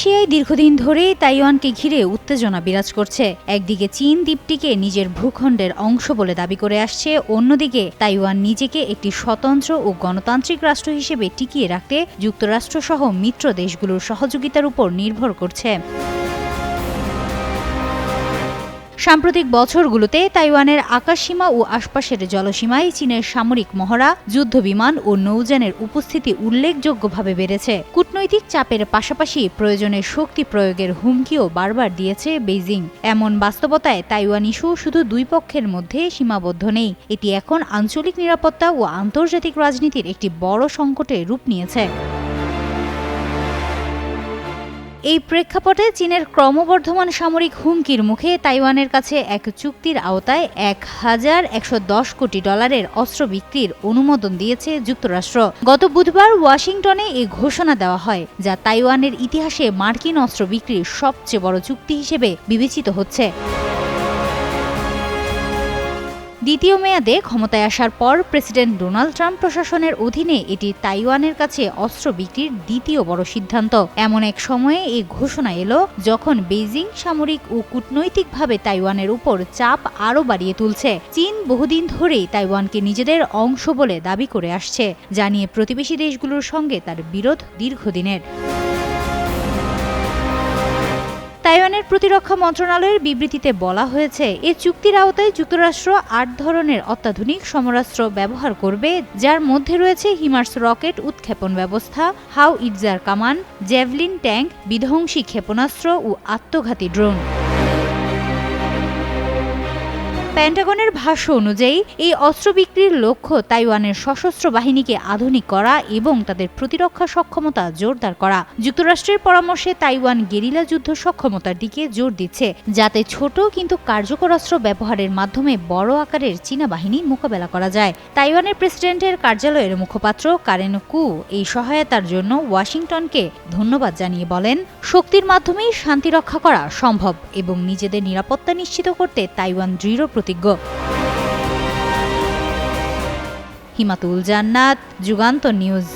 এশিয়ায় দীর্ঘদিন ধরেই তাইওয়ানকে ঘিরে উত্তেজনা বিরাজ করছে। একদিকে চীন দ্বীপটিকে নিজের ভূখণ্ডের অংশ বলে দাবি করে আসছে, অন্যদিকে তাইওয়ান নিজেকে একটি স্বতন্ত্র ও গণতান্ত্রিক রাষ্ট্র হিসেবে টিকিয়ে রাখতে যুক্তরাষ্ট্রসহ মিত্র দেশগুলোর সহযোগিতার উপর নির্ভর করছে। সাম্প্রতিক বছরগুলোতে তাইওয়ানের আকাশসীমা ও আশপাশের জলসীমায় চীনের সামরিক মহড়া, যুদ্ধবিমান ও নৌযানের উপস্থিতি উল্লেখযোগ্যভাবে বেড়েছে। কূটনৈতিক চাপের পাশাপাশি প্রয়োজনে শক্তি প্রয়োগের হুমকিও বারবার দিয়েছে বেইজিং। এমন বাস্তবতায় তাইওয়ান ইস্যু শুধু দুই পক্ষের মধ্যে সীমাবদ্ধ নেই, এটি এখন আঞ্চলিক নিরাপত্তা ও আন্তর্জাতিক রাজনীতির একটি বড় সংকটে রূপ নিয়েছে। এই প্রেক্ষাপটে চীনের ক্রমবর্ধমান সামরিক হুমকির মুখে তাইওয়ানের কাছে এক চুক্তির আওতায় $1,110 কোটি অস্ত্র বিক্রির অনুমোদন দিয়েছে যুক্তরাষ্ট্র। গত বুধবার ওয়াশিংটনে এই ঘোষণা দেওয়া হয়, যা তাইওয়ানের ইতিহাসে মার্কিন অস্ত্র বিক্রির সবচেয়ে বড় চুক্তি হিসেবে বিবেচিত হচ্ছে। দ্বিতীয় মেয়াদে ক্ষমতায় আসার পর প্রেসিডেন্ট ডোনাল্ড ট্রাম্প প্রশাসনের অধীনে এটি তাইওয়ানের কাছে অস্ত্র বিক্রির দ্বিতীয় বড় সিদ্ধান্ত। এমন এক সময়ে এই ঘোষণা এলো যখন বেইজিং সামরিক ও কূটনৈতিকভাবে তাইওয়ানের উপর চাপ আরও বাড়িয়ে তুলছে। চীন বহুদিন ধরেই তাইওয়ানকে নিজেদের অংশ বলে দাবি করে আসছে, যা নিয়ে প্রতিবেশী দেশগুলোর সঙ্গে তার বিরোধ দীর্ঘদিনের। তাইওয়ানের প্রতিরক্ষা মন্ত্রণালয়ের বিবৃতিতে বলা হয়েছে, এই চুক্তির আওতায় যুক্তরাষ্ট্র 8 ধরনের অত্যাধুনিক সমরাস্ত্র ব্যবহার করবে, যার মধ্যে রয়েছে হিমার্স রকেট উৎক্ষেপণ ব্যবস্থা, হাওইটজার কামান, জ্যাভলিন ট্যাঙ্ক, বিধ্বংসী ক্ষেপণাস্ত্র ও আত্মঘাতী ড্রোন। পেন্টাগনের ভাষ্য অনুযায়ী এই অস্ত্র বিক্রির লক্ষ্য তাইওয়ানের সশস্ত্র বাহিনীকে আধুনিক করা এবং তাদের প্রতিরক্ষা সক্ষমতা জোরদার করা। যুক্তরাষ্ট্রের পরামর্শে তাইওয়ান গেরিলা যুদ্ধ সক্ষমতার দিকে জোর দিচ্ছে, যাতে ছোট কিন্তু কার্যকর অস্ত্র ব্যবহারের মাধ্যমে বড় আকারের চীনা বাহিনী মোকাবেলা করা যায়। তাইওয়ানের প্রেসিডেন্টের কার্যালয়ের মুখপাত্র কারেন কু এই সহায়তার জন্য ওয়াশিংটনকে ধন্যবাদ জানিয়ে বলেন, শক্তির মাধ্যমেই শান্তি রক্ষা করা সম্ভব এবং নিজেদের নিরাপত্তা নিশ্চিত করতে তাইওয়ান দৃঢ় প্রতিজ্ঞ। হিমাতুল জান্নাত, যুগান্তর নিউজ।